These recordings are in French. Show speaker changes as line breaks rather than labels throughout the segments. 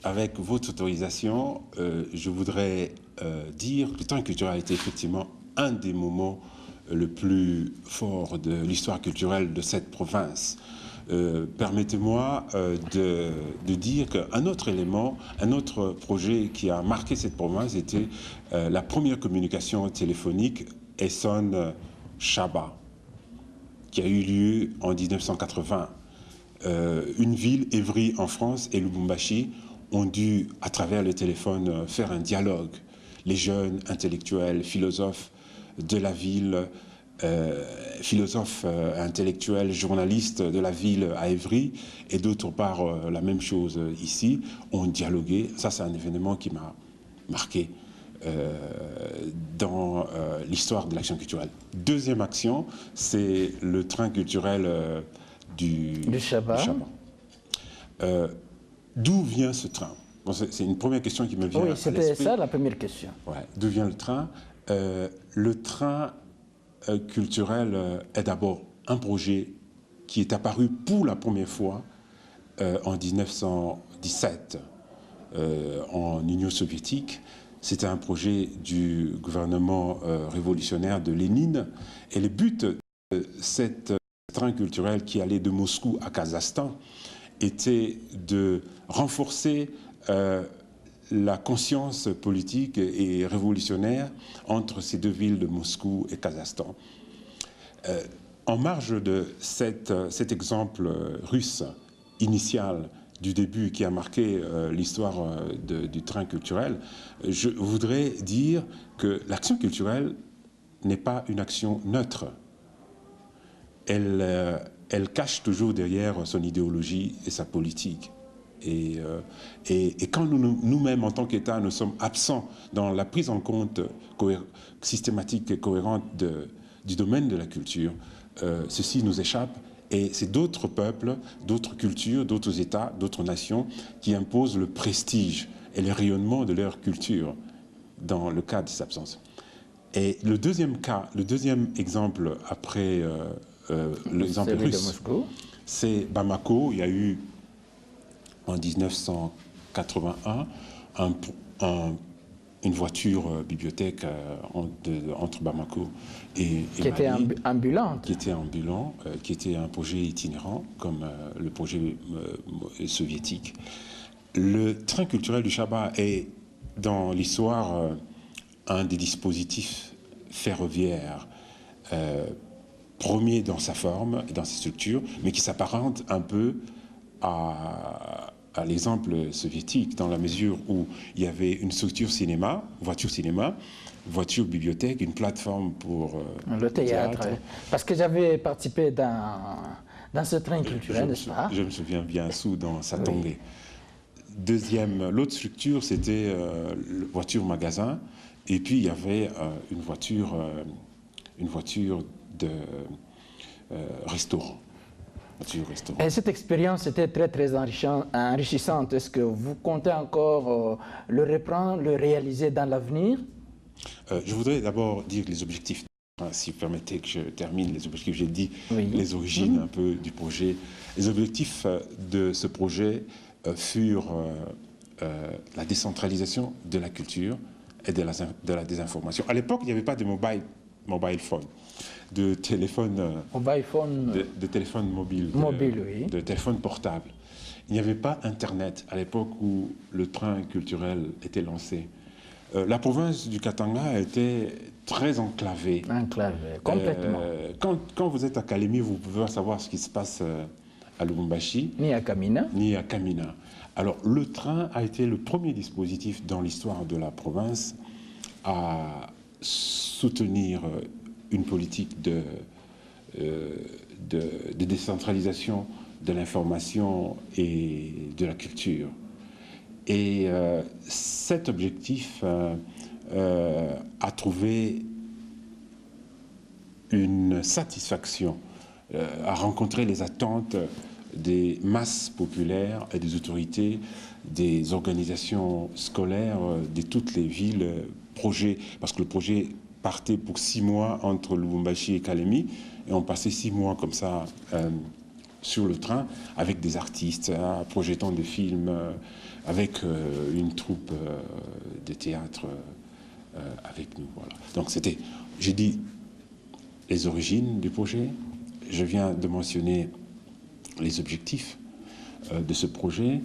Avec votre autorisation, je voudrais dire que le train culturel a été effectivement un des moments le plus fort de l'histoire culturelle de cette province. Permettez-moi de dire qu'un autre élément, un autre projet qui a marqué cette province était la première communication téléphonique Essonne-Chaba, qui a eu lieu en 1980. Une ville, Évry en France, et Lubumbashi ont dû, à travers le téléphone, faire un dialogue. Les jeunes intellectuels, philosophes de la ville, philosophes intellectuels, journalistes de la ville à Évry, et d'autre part, la même chose ici, ont dialogué. Ça, c'est un événement qui m'a marqué dans l'histoire de l'action culturelle. Deuxième action, c'est le train culturel du
Chaba.
D'où vient ce train? Bon, c'est une première question qui me vient à l'esprit.
Oui, c'était ça la première question.
Ouais. D'où vient le train? Le train culturel est d'abord un projet qui est apparu pour la première fois en 1917 en Union soviétique. C'était un projet du gouvernement révolutionnaire de Lénine. Et le but de cette train culturel qui allait de Moscou à Kazakhstan était de renforcer la conscience politique et révolutionnaire entre ces deux villes de Moscou et Kazakhstan. En marge de cet exemple russe initial du début qui a marqué l'histoire du train culturel, je voudrais dire que l'action culturelle n'est pas une action neutre. Elle cache toujours derrière son idéologie et sa politique. Et quand nous-mêmes, en tant qu'État, nous sommes absents dans la prise en compte systématique et cohérente du domaine de la culture, ceci nous échappe. Et c'est d'autres peuples, d'autres cultures, d'autres États, d'autres nations qui imposent le prestige et le rayonnement de leur culture dans le cas de cette absence. Et le deuxième cas, le deuxième exemple après l'exemple russe, c'est Bamako. Il y a eu en 1981 une voiture bibliothèque entre Bamako et
qui était ambulante.
Qui était ambulant, qui était un projet itinérant comme le projet soviétique. Le train culturel du Chaba est dans l'histoire un des dispositifs ferroviaires premier dans sa forme et dans ses structures, mais qui s'apparente un peu à l'exemple soviétique, dans la mesure où il y avait une structure cinéma, voiture bibliothèque, une plateforme pour
le théâtre. Parce que j'avais participé dans ce train culturel, n'est-ce pas?
Je me souviens bien, sous dans Satongé. Oui. L'autre structure, c'était voiture magasin, et puis il y avait une voiture de restaurant.
Et cette expérience était très, très enrichissante. Est-ce que vous comptez encore le reprendre, le réaliser dans l'avenir?
Je voudrais d'abord dire les objectifs. Si vous permettez que je termine les objectifs, j'ai dit les origines un peu du projet. Les objectifs de ce projet furent la décentralisation de la culture et de la désinformation. À l'époque, il n'y avait pas de mobile phone, de téléphone mobile, de téléphone portable. Il n'y avait pas Internet à l'époque où le train culturel était lancé. La province du Katanga était très enclavée.
Complètement.
Quand vous êtes à Kalemi, vous pouvez savoir ce qui se passe à Lubumbashi.
Ni à Kamina.
Ni à Kamina. Alors, le train a été le premier dispositif dans l'histoire de la province à soutenir une politique de décentralisation de l'information et de la culture. Et cet objectif a trouvé une satisfaction, a rencontré les attentes des masses populaires et des autorités, des organisations scolaires de toutes les villes, projets, parce que le projet partait pour 6 mois entre Lubumbashi et Kalemi, et on passait 6 mois comme ça sur le train avec des artistes, projetant des films, avec une troupe de théâtre avec nous. Voilà. Donc c'était, j'ai dit, les origines du projet. Je viens de mentionner les objectifs de ce projet.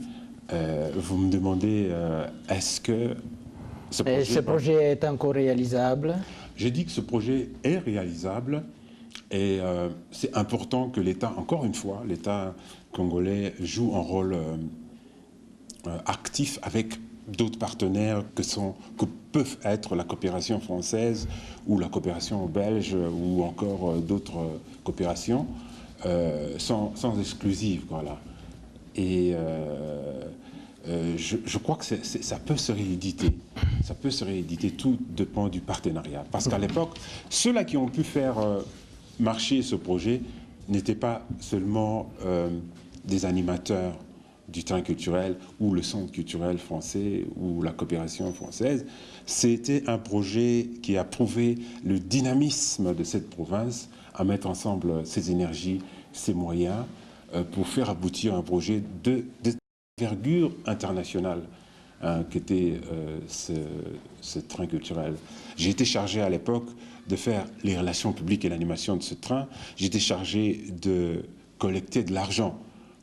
Vous me demandez, est-ce que
ce projet est encore réalisable?
J'ai dit que ce projet est réalisable et c'est important que l'État, encore une fois, l'État congolais joue un rôle actif avec d'autres partenaires que peuvent être la coopération française ou la coopération belge ou encore d'autres coopérations sans exclusive. Voilà. Et je crois que ça peut se rééditer. Ça peut se rééditer, tout dépend du partenariat. Parce qu'à l'époque, ceux-là qui ont pu faire marcher ce projet n'étaient pas seulement des animateurs du train culturel ou le centre culturel français ou la coopération française. C'était un projet qui a prouvé le dynamisme de cette province à mettre ensemble ses énergies, ses moyens pour faire aboutir un projet d'envergure internationale qu'était ce train culturel. J'ai été chargé à l'époque de faire les relations publiques et l'animation de ce train. J'étais chargé de collecter de l'argent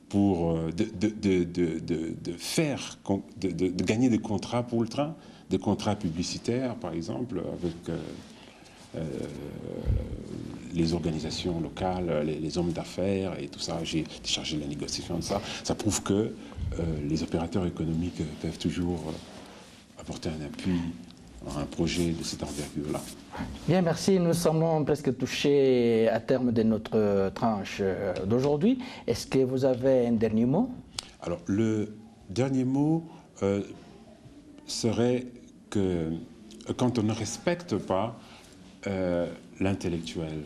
pour de gagner des contrats pour le train, des contrats publicitaires par exemple avec les organisations locales, les hommes d'affaires et tout ça. J'ai été chargé de la négociation de ça. Ça prouve que les opérateurs économiques peuvent toujours apporter un appui à un projet de cette envergure-là.
Bien, merci. Nous semblons presque touchés à terme de notre tranche d'aujourd'hui. Est-ce que vous avez un dernier mot?
Alors, le dernier mot serait que quand on ne respecte pas l'intellectuel,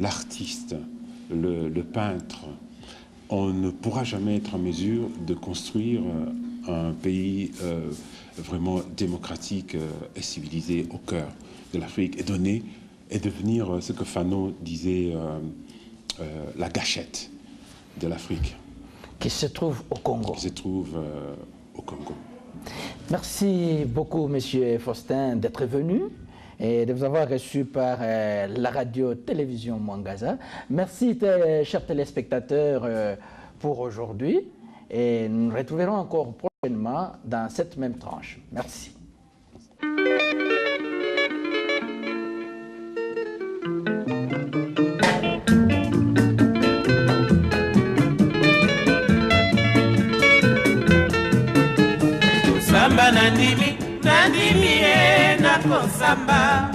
l'artiste, le peintre, on ne pourra jamais être en mesure de construire un pays vraiment démocratique et civilisé au cœur de l'Afrique et devenir ce que Fanon disait la gâchette de l'Afrique.
Qui se trouve au Congo.
Qui se trouve au Congo.
Merci beaucoup, Monsieur Faustin, d'être venu et de vous avoir reçu par la radio-télévision Mwangaza. Merci, chers téléspectateurs, pour aujourd'hui. Et nous nous retrouverons encore prochainement dans cette même tranche. Merci.
Samba nandimi nandimi na kosamba